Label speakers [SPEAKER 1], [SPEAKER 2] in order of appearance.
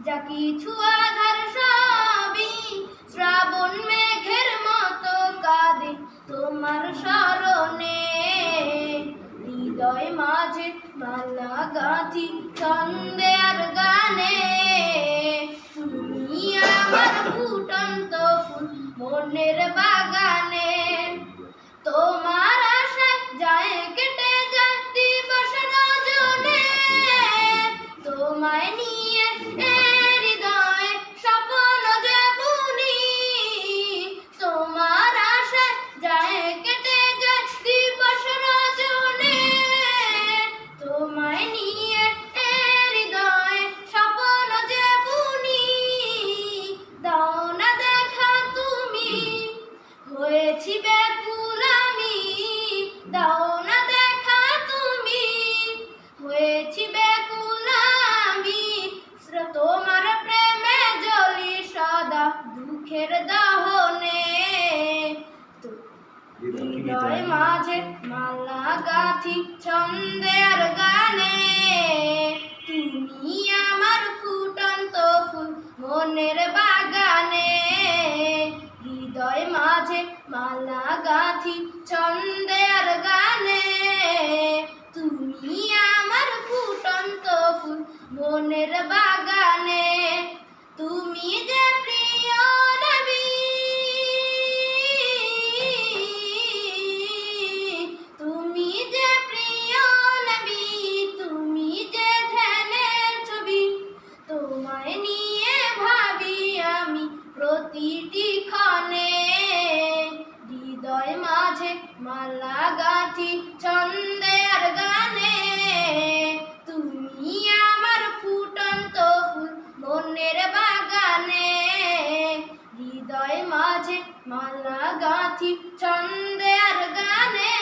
[SPEAKER 1] যা কিছু আধার সবই শ্রাবণ মেঘের মতো কাঁদে তোমার স্মরণে। হৃদয় মাঝে মালা গাঁথি ছন্দে আর গানে, তুমি আমার ফুটন্ত ফুল মনের বাগানে। তোমার আশায় যায় কেটে যায় দিবস রজনী, তোমায় নিয়ে হৃদয়ে স্বপ্ন যে বুনি। তোমার আশায় যায় কেটে যায় দিবস রজনী, তোমায় নিয়ে হৃদয়ে স্বপ্ন যে বুনি। দাও না দেখা তুমি, হয়েছি ব্যাকুল আমি। দাও না দেখা তুমি, হয়েছি ব্যাকুল আমি। তোমার প্রেমে জ্বলি সদা দুঃখের দহনে। হৃদয় মাঝে মালা গাঁথি ছন্দে আর গানে, তুমি আমার ফুটন্ত ফুল মনের বাগানে। হৃদয় মাঝে মালা গাঁথি ছন্দে আর গানে, তুমি আমার ফুটন্ত ফুল মনের বাগানে। তুমি যে প্রিয় নবী, তুমি যে প্রিয় নবী, তুমি যে ধ্যানের ছবি। তোমায় নিয়ে ভাবি আমি প্রতিটি ক্ষণে। হৃদয় মাঝে মালা গাঁথি ছন্দে আর গানে, তুমি আমার ফুটন্ত ফুল মনের বাগানে। হৃদয় মাঝে মালা গাঁথি ছন্দে আর গানে।